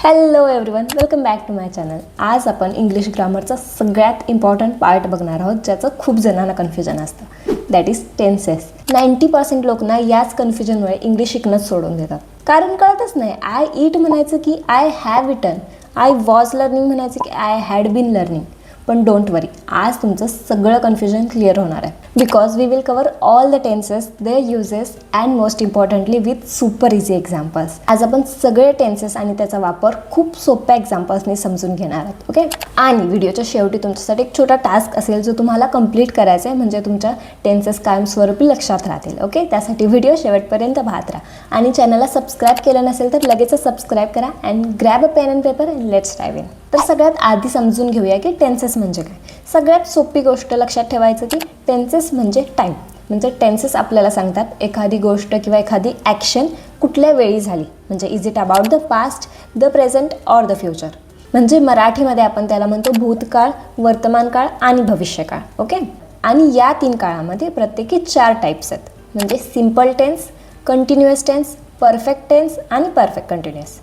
Hello everyone, welcome back to my channel. आज आपण English ग्रामरचा सगळ्यात इम्पॉर्टंट पार्ट बघणार आहोत, ज्याचं खूप जणांना कन्फ्युजन असतं. That is tenses. 90% लोक ना याच कन्फ्युजनमुळे इंग्लिश शिकणंच सोडून देतात. कारण कळतच नाही. आय ईट म्हणायचं की I have eaten, I was learning म्हणायचं की आय हॅड बीन लर्निंग. पण डोंट वरी, आज तुमचं सगळं कन्फ्युजन क्लिअर होणार आहे. Because we will cover all the tenses, their uses and most importantly with super easy examples. आज आपण सगळे टेन्सेस आणि त्याचा वापर खूप सोप्या एक्झाम्पल्सने समजून घेणार आहोत. ओके. आणि व्हिडिओच्या शेवटी तुमच्यासाठी एक छोटा टास्क असेल जो तुम्हाला कंप्लीट करायचा आहे, म्हणजे तुमच्या टेन्सेस कायमस्वरूपी लक्षात राहतील. ओके. त्यासाठी व्हिडिओ शेवटपर्यंत पाहत राहा आणि चॅनलला सबस्क्राईब केलं नसेल तर लगेच सबस्क्राईब करा and grab a pen and paper and let's dive in. तर सगळ्यात आधी समजून घेऊया की टेन्सेस म्हणजे काय. सगळ्यात सोपी गोष्ट लक्षात ठेवायचं की टेन्सेस म्हणजे टाईम. म्हणजे टेन्सेस आपल्याला सांगतात एखादी गोष्ट किंवा एखादी ॲक्शन कुठल्या वेळी झाली. म्हणजे is it about the past, the present or the future. म्हणजे मराठीमध्ये आपण त्याला म्हणतो भूतकाळ, वर्तमान काळ आणि भविष्यकाळ. ओके. आणि या 3 काळामध्ये प्रत्येकी 4 टाईप्स आहेत. म्हणजे simple tense, continuous tense, perfect tense आणि परफेक्ट कंटिन्युअस.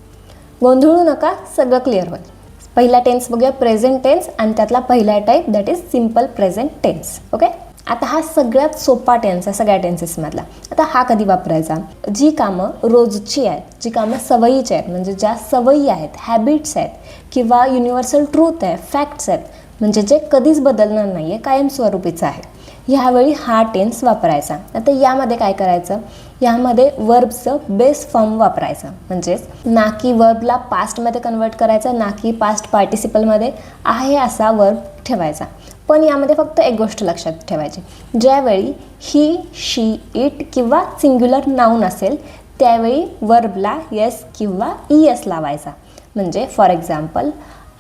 गोंधळू नका, सगळं क्लिअर होईल. पहिला टेन्स बघूया, प्रेझेंट टेन्स, आणि त्यातला पहिला type that is simple present tense. Okay. आता हा सगळ्यात सोपा टेन्स आहे सगळ्या टेन्सेसमधला. आता हा कधी वापरायचा? जी कामं रोजची आहेत, जी कामं सवयीची आहेत, म्हणजे ज्या सवयी आहेत, हॅबिट्स आहेत किंवा युनिव्हर्सल ट्रूथ आहे, फॅक्ट्स आहेत, म्हणजे जे कधीच बदलणार नाही आहे, कायमस्वरूपीचं आहे, ह्यावेळी हा टेन्स वापरायचा. आता यामध्ये काय करायचं? यामध्ये वर्बचं बेस फॉर्म वापरायचं. म्हणजेच ना की वर्बला पास्टमध्ये कन्वर्ट करायचं, ना की पास्ट पार्टिसिपलमध्ये आहे असा वर्ब ठेवायचा. पण यामध्ये फक्त एक गोष्ट लक्षात ठेवायची, ज्यावेळी ही, शी, इट किंवा सिंग्युलर नाऊन असेल त्यावेळी वर्बला येस किंवा ईएस लावायचा. म्हणजे for example,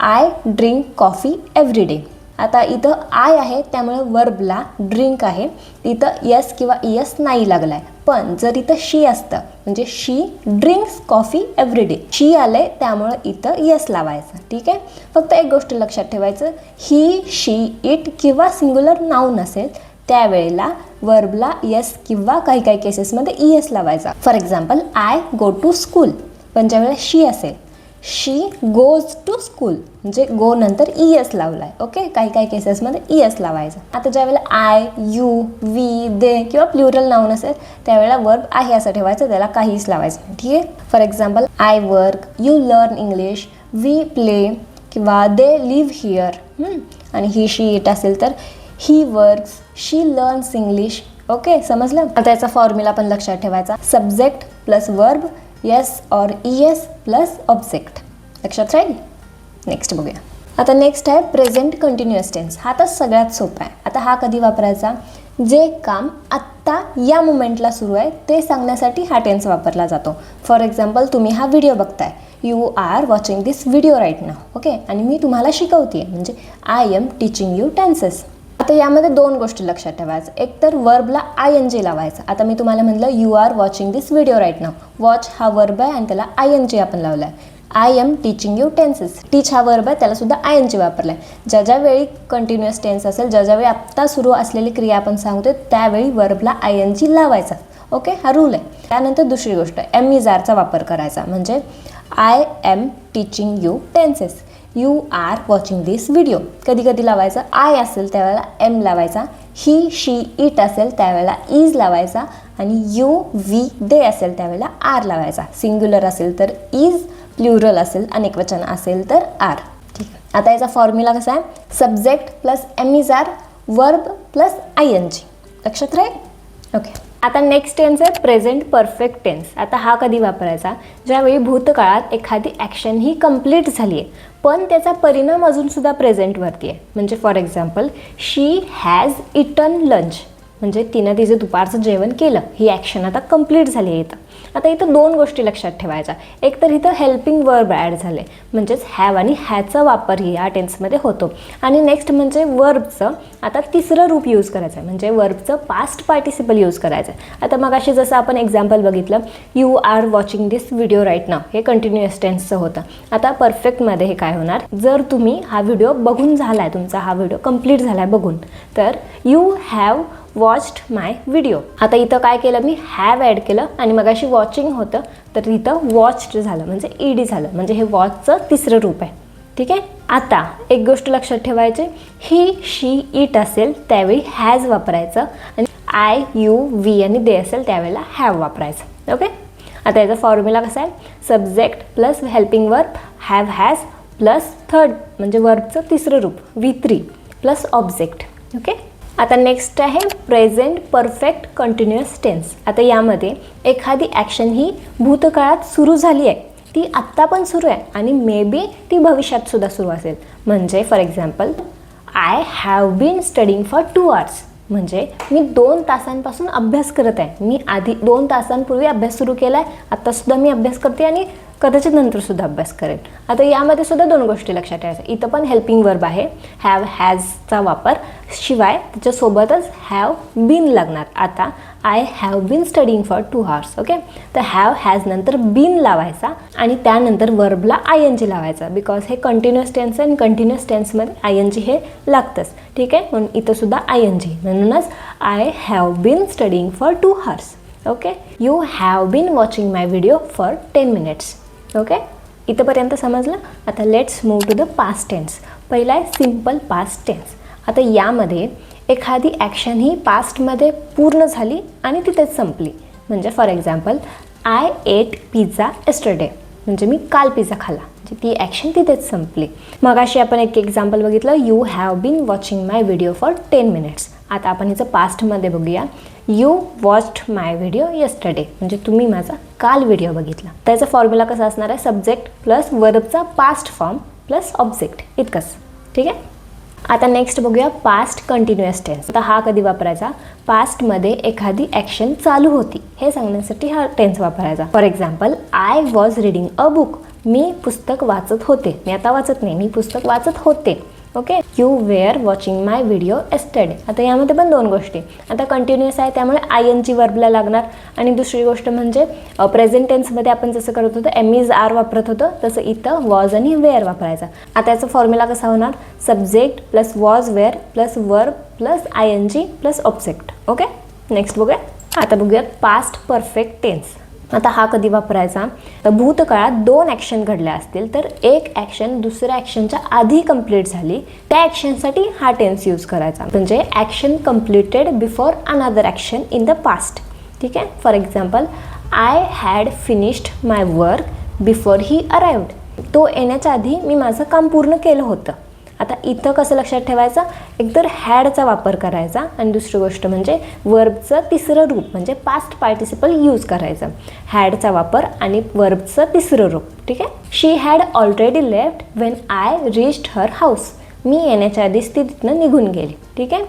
I drink coffee every day. आता इथं आय आहे त्यामुळे वर्बला ड्रिंक आहे, इथं यस किंवा ईएस नाही लागला आहे. पण जर इथं शी असतं, म्हणजे शी ड्रिंक्स कॉफी एव्हरी डे, शी आले त्यामुळं इथं यस लावायचं. ठीक आहे. फक्त एक गोष्ट लक्षात ठेवायचं, ही, शी, इट किंवा सिंग्युलर नाऊन असेल त्यावेळेला वर्बला येस किंवा काही काही केसेसमध्ये ईएस लावायचा. For example, I go to school. पण ज्यावेळेला शी असेल, शी गोज टू स्कूल, म्हणजे गो नंतर ईएस लावलाय. ओके. काही काही केसेसमध्ये ईएस लावायचा. आता ज्यावेळेला आय, यू, वी, दे किंवा प्लुरल नाऊन असेल त्यावेळेला वर्ब आहे असं ठेवायचं, त्याला काहीच लावायचं नाही. ठीक आहे. For example, I work, you learn English, we play किंवा दे लिव्ह हिअर. आणि ही, शी, इट असेल तर he works, she learns English. Okay. समजलं? आता याचा फॉर्म्युला पण लक्षात ठेवायचा, सब्जेक्ट प्लस वर्ब येस और ईएस प्लस ऑब्जेक्ट. लक्षात राहील. नेक्स्ट बघूया. आता नेक्स्ट आहे प्रेझेंट कंटिन्युअस टेन्स. हा तर सगळ्यात सोपा आहे. आता हा कधी वापरायचा? जे काम आत्ता या मुमेंटला सुरू आहे ते सांगण्यासाठी हा टेन्स वापरला जातो. फॉर एक्झाम्पल, तुम्ही हा व्हिडिओ बघताय, you are watching this video right now. Okay. आणि मी तुम्हाला शिकवते, म्हणजे I am teaching you tenses. आता यामध्ये 2 गोष्टी लक्षात ठेवायचं. एक तर वर्बला ING लावायचं. आता मी तुम्हाला म्हटलं you are watching this video right now. Watch हा वर्ब आहे आणि त्याला ING आपण लावला आहे. I am teaching you tenses. Teach हा वर्ब आहे, त्याला सुद्धा ING वापरला आहे. ज्या ज्यावेळी कंटिन्युअस टेन्स असेल, ज्या ज्यावेळी आत्ता सुरू असलेली क्रिया आपण सांगतोय त्यावेळी वर्बला ING लावायचा. ओके. हा रूल आहे. त्यानंतर दुसरी गोष्ट, चा वापर करायचा. म्हणजे I am teaching you tenses, you are watching this video. कधी कधी लावायचं आय असेल त्यावेळेला एम लावायचा, ही, शी, इट असेल त्यावेळेला इज लावायचा, आणि यू, वी, दे असेल त्यावेळेला आर लावायचा. सिंग्युलर असेल तर इज, प्लुरल असेल, अनेकवचन असेल तर आर. ठीक आहे. आता याचा फॉर्म्युला कसा आहे? Subject plus am is are, verb plus ING. लक्षात राहील. ओके. आता नेक्स्ट टेन्स आहे प्रेझेंट परफेक्ट टेन्स. आता हा कधी वापरायचा? ज्यावेळी भूतकाळात एखादी ॲक्शन ही कंप्लीट झाली आहे पण त्याचा परिणाम अजूनसुद्धा प्रेझेंटवरती आहे. म्हणजे for example, she has eaten lunch, म्हणजे तिनं तिचं दुपारचं जेवण केलं, ही ॲक्शन आता कंप्लीट झाली आहे. आता इथं 2 गोष्टी लक्षात ठेवायच्या. एक तर इथं हेल्पिंग वर्ब ॲड झाले, म्हणजेच हॅव आणि हॅचा वापर ही या टेन्समध्ये होतो. आणि नेक्स्ट म्हणजे वर्बचं आता तिसरं रूप यूज करायचं आहे, म्हणजे वर्बचं पास्ट पार्टिसिपल यूज करायचं आहे. आता मग अशी जसं आपण एक्झाम्पल बघितलं, you are watching this video right now, हे कंटिन्युअस टेन्सचं होतं. आता परफेक्टमध्ये हे काय होणार? जर तुम्ही हा व्हिडिओ बघून झाला आहे, तुमचा हा व्हिडिओ कंप्लीट झाला आहे बघून, तर you have watched my video. आता इथं काय केलं मी, हॅव ॲड केलं आणि मगाशी वॉचिंग होतं तर इथं वॉच्ड झालं म्हणजे ईडी झालं, म्हणजे हे वॉचचं तिसरं रूप आहे. ठीक आहे. आता एक गोष्ट लक्षात ठेवायची, ही शी इट असेल त्यावेळी हॅज वापरायचं आणि आय यू वी आणि दे असेल त्यावेळेला हॅव वापरायचं. ओके. आता याचा फॉर्म्युला कसा आहे, subject plus helping verb have has plus third म्हणजे वर्बचं तिसरं रूप V3 प्लस ऑब्जेक्ट. ओके. आता नेक्स्ट आहे प्रेझेंट परफेक्ट कंटिन्युअस टेन्स. आता यामध्ये एखादी ॲक्शन ही भूतकाळात सुरू झाली आहे, ती आत्ता पण सुरू आहे आणि मे बी ती भविष्यात सुद्धा सुरू असेल. म्हणजे for example I have been studying for 2 hours, म्हणजे मी 2 तासांपासून अभ्यास करत आहे. मी आधी 2 तासांपूर्वी अभ्यास सुरू केला आहे, आत्तासुद्धा मी अभ्यास करते आणि कदाचित नंतरसुद्धा अभ्यास करेन. आता यामध्ये सुद्धा 2 गोष्टी लक्षात ठेवायच्या. इथं पण हेल्पिंग वर्ब आहे, हॅव हॅजचा वापर, शिवाय त्याच्यासोबतच हॅव बीन लागणार. आता I have been studying for 2 hours. Okay. तर हॅव हॅज नंतर बीन लावायचा आणि त्यानंतर वर्बला ING लावायचा, बिकॉज हे कंटिन्युअस टेन्स आहे आणि कंटिन्युअस टेन्समध्ये ING हे लागतंच. ठीक आहे. म्हणून इथं सुद्धा ING, म्हणूनच I have been studying for 2 hours. Okay. You have been watching my video for 10 minutes. Okay. इथंपर्यंत समजलं. आता let's move to the past tense. पहिला आहे सिम्पल पास्ट टेन्स. आता यामध्ये एखादी ॲक्शन ही पास्टमध्ये पूर्ण झाली आणि तिथेच संपली. म्हणजे for example I ate pizza yesterday, म्हणजे मी काल पिझ्झा खाल्ला, म्हणजे ती ॲक्शन तिथेच संपली. मगाशी आपण एक एक्झाम्पल बघितलं, you have been watching my video for 10 minutes. आता आपण हिचं पास्टमध्ये बघूया, you watched my video yesterday, म्हणजे तुम्ही माझा काल व्हिडिओ बघितला. त्याचा फॉर्म्युला कसा असणार आहे, सब्जेक्ट प्लस वर्बचा पास्ट फॉर्म प्लस ऑब्जेक्ट इतकंच. ठीक आहे. आता नेक्स्ट बघूया पास्ट कंटिन्युअस टेन्स. आता हा कधी वापरायचा, पास्टमध्ये एखादी ॲक्शन चालू होती हे सांगण्यासाठी हा टेन्स वापरायचा. For example I was reading a book, मी पुस्तक वाचत होते. मी आता वाचत नाही, मी पुस्तक वाचत होते. Okay. You were watching my video yesterday. आता यामध्ये पण 2 गोष्टी. आता कंटिन्युअस आहे त्यामुळे ING वर्बला लागणार आणि दुसरी गोष्ट म्हणजे प्रेझेंट टेन्समध्ये आपण जसं करत होतो MIS वापरत होतो तसं इथं वॉज आणि वेअर वापरायचा. आता याचा फॉर्म्युला कसा होणार, subject plus was were plus verb plus ING plus object. Okay. Next बघूया. आता बघूयात पास्ट परफेक्ट टेन्स. आता हा कधी वापरायचा, तर भूतकाळात 2 ॲक्शन घडल्या असतील तर एक ॲक्शन दुसऱ्या ॲक्शनच्या आधी कंप्लीट झाली, त्या ॲक्शनसाठी हा टेन्स यूज करायचा. म्हणजे action completed before another action in the past. ठीक आहे. For example I had finished my work before he arrived, तो येण्याच्या आधी मी माझं काम पूर्ण केलं होतं. आता इथं कसं लक्षात ठेवायचं, एकतर हॅडचा वापर करायचा आणि दुसरी गोष्ट म्हणजे वर्बचं तिसरं रूप म्हणजे पास्ट पार्टिसिपल यूज करायचं. हॅडचा वापर आणि वर्बचं तिसरं रूप. ठीक आहे. She had already left when I reached her house, मी येण्याच्या आधीच ती तिथनं निघून गेली. ठीक आहे.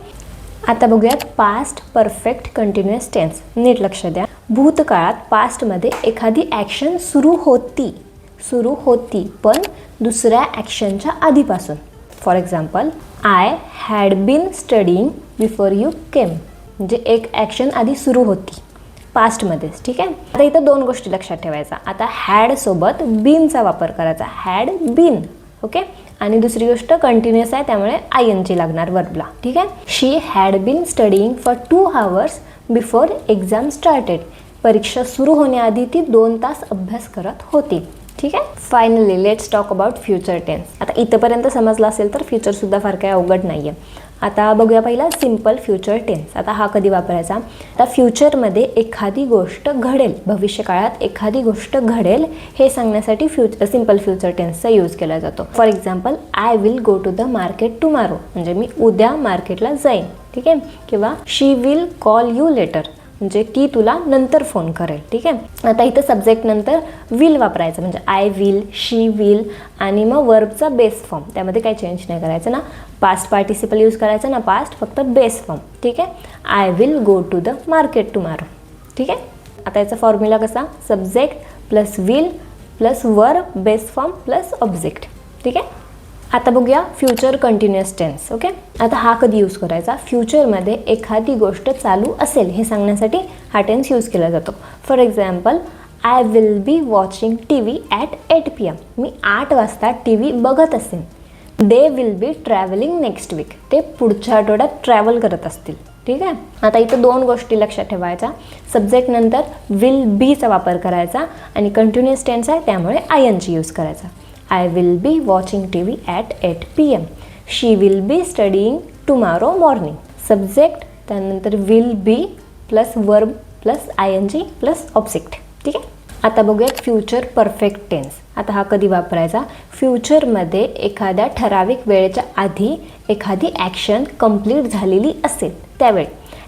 आता बघूयात पास्ट परफेक्ट कंटिन्युअस टेन्स. नीट लक्ष द्या. भूतकाळात पास्टमध्ये एखादी ॲक्शन सुरू होती पण दुसऱ्या ॲक्शनच्या आधीपासून. For example I had been studying before you came, म्हणजे एक ॲक्शन आधी सुरू होती पास्टमध्येच. ठीक आहे. आता इथं 2 गोष्टी लक्षात ठेवायचा. आता हॅडसोबत बीनचा वापर करायचा, हॅड बीन. ओके. आणि दुसरी गोष्ट कंटिन्युअस आहे त्यामुळे ING लागणार वर्बला. ठीक आहे. She had been studying for 2 hours before exam started, परीक्षा सुरू होण्याआधी ती 2 तास अभ्यास करत होती. ठीक आहे. Finally let's talk about future tense. आता इथंपर्यंत समजलं असेल तर फ्युचरसुद्धा फार काही अवघड नाही आहे. आता बघूया पहिला सिम्पल फ्युचर टेन्स. आता हा कधी वापरायचा, आता फ्युचरमध्ये एखादी गोष्ट घडेल, भविष्यकाळात एखादी गोष्ट घडेल हे सांगण्यासाठी सिम्पल फ्युचर टेन्सचा यूज केला जातो. For example I will go to the market tomorrow, म्हणजे मी उद्या मार्केटला जाईन. ठीक आहे. किंवा she will call you later, म्हणजे ती तुला नंतर फोन करेल. ठीक आहे. आता इथं सब्जेक्ट नंतर विल वापरायचं, म्हणजे आय विल, शी विल आणि मग वर्बचा बेस फॉर्म, त्यामध्ये काही चेंज नाही करायचं ना. पास्ट पार्टिसिपल यूज करायचं ना, पास्ट फक्त बेस फॉर्म. ठीक आहे. I will go to the market tomorrow. ठीक आहे. आता याचा फॉर्म्युला कसा, subject plus will plus verb base form plus object. ठीक आहे. आता बघूया फ्युचर कंटिन्युअस टेन्स. ओके. आता हा कधी यूज करायचा, फ्युचरमध्ये एखादी गोष्ट चालू असेल हे सांगण्यासाठी हा टेन्स यूज केला जातो. For example I will be watching TV at 8 PM, मी 8 वाजता TV बघत असेन. They will be travelling next week, ते पुढच्या आठवड्यात ट्रॅव्हल करत असतील. ठीक आहे. आता इथं दोन गोष्टी लक्षात ठेवायच्या. सब्जेक्ट नंतर विल बीचा वापर करायचा आणि कंटिन्युअस टेन्स आहे त्यामुळे ING यूज करायचा. I will be watching TV at 8 PM. She will be studying tomorrow morning. Subject त्यानंतर will be plus verb plus ING plus object. ठीक आहे. आता बघूयात फ्युचर परफेक्ट टेन्स. आता हा कधी वापरायचा? फ्युचरमध्ये एखाद्या ठराविक वेळेच्या आधी एखादी ॲक्शन कंप्लीट झालेली असेल त्यावेळी.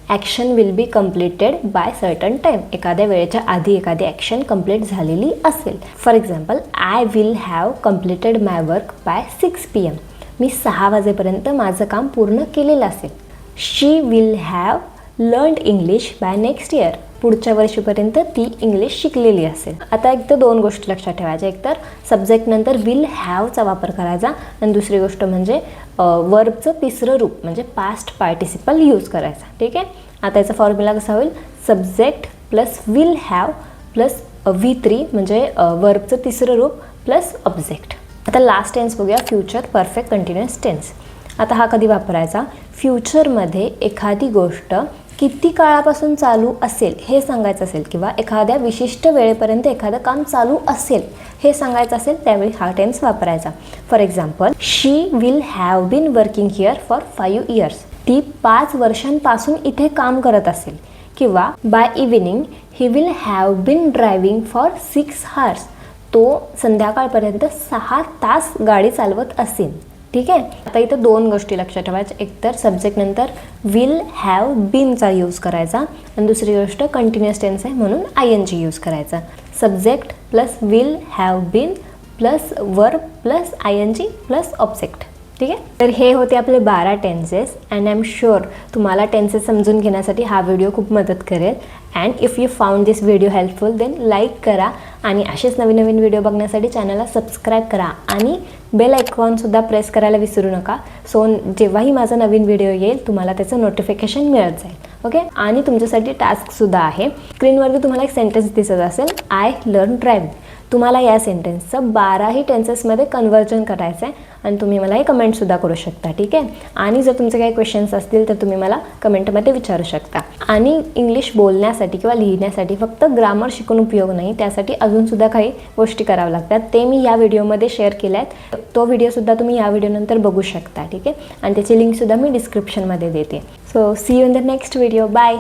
Action will be completed by certain time. एखाद्या वेळेच्या आधी एखादी ॲक्शन कंप्लीट झालेली असेल. For example, I will have completed my work by 6 PM. मी 6 वाजेपर्यंत माझं काम पूर्ण केलेलं असेल. She will have learned English by next year. पुढच्या वर्षीपर्यंत ती इंग्लिश शिकलेली असेल. आता एक तर दोन गोष्टी लक्षात ठेवायच्या. एक तर सब्जेक्ट नंतर विल हॅवचा वापर करायचा आणि दुसरी गोष्ट म्हणजे वर्बचं तिसरं रूप म्हणजे पास्ट पार्टिसिपल यूज करायचा. ठीक आहे. आता याचा फॉर्म्युला कसा होईल? Subject plus will have plus V3 म्हणजे वर्बचं तिसरं रूप प्लस ऑब्जेक्ट. आता लास्ट टेन्स बघूया, फ्युचर परफेक्ट कंटिन्युअस टेन्स. आता हा कधी वापरायचा? फ्युचरमध्ये एखादी गोष्ट किती काळापासून चालू असेल हे सांगायचं असेल किंवा एखाद्या विशिष्ट वेळेपर्यंत एखादं काम चालू असेल हे सांगायचं असेल त्यावेळी हा टेन्स वापरायचा. For example, she will have been working here for 5 years. ती 5 वर्षांपासून इथे काम करत असेल. किंवा by evening he will have been driving for 6 hours. तो संध्याकाळपर्यंत 6 तास गाडी चालवत असेल. ठीक आहे. आता इथं दोन गोष्टी लक्षात ठेवायच्या. एकतर सब्जेक्ट नंतर विल हॅव बीनचा यूज करायचा आणि दुसरी गोष्ट कंटिन्युअस टेन्स आहे म्हणून ING यूज करायचा. Subject plus will have been plus verb plus ING plus object. ठीक आहे. तर हे होते आपले 12 tenses and I am sure तुम्हाला टेन्सेस समजून घेण्यासाठी हा व्हिडिओ खूप मदत करेल. And if you found this video helpful then like करा आणि असेच नवीन नवीन व्हिडिओ बघण्यासाठी चॅनलला सबस्क्राईब करा आणि बेल आयकॉनसुद्धा प्रेस करायला विसरू नका. सो जेव्हाही माझा नवीन व्हिडिओ येईल तुम्हाला त्याचं नोटिफिकेशन मिळत जाईल. ओके. आणि तुमच्यासाठी टास्कसुद्धा आहे. स्क्रीनवरती तुम्हाला एक सेंटेन्स दिसत असेल, आय लर्न ड्रायव्हिंग. तुम्हाला या सेंटेन्सचं 12ही टेन्सेसमध्ये कन्व्हर्जन करायचं आहे आणि तुम्ही मला हे कमेंटसुद्धा करू शकता. ठीक आहे. आणि जर तुमचे काही क्वेश्चन्स असतील तर तुम्ही मला कमेंटमध्ये विचारू शकता. आणि इंग्लिश बोलण्यासाठी किंवा लिहिण्यासाठी फक्त ग्रामर शिकून उपयोग नाही, त्यासाठी अजूनसुद्धा काही गोष्टी कराव्या लागतात. ते मी या व्हिडिओमध्ये शेअर केल्या आहेत. तो व्हिडिओसुद्धा तुम्ही या व्हिडिओनंतर बघू शकता. ठीक आहे. आणि त्याची लिंकसुद्धा मी डिस्क्रिप्शनमध्ये देते. So see you in the next video. Bye.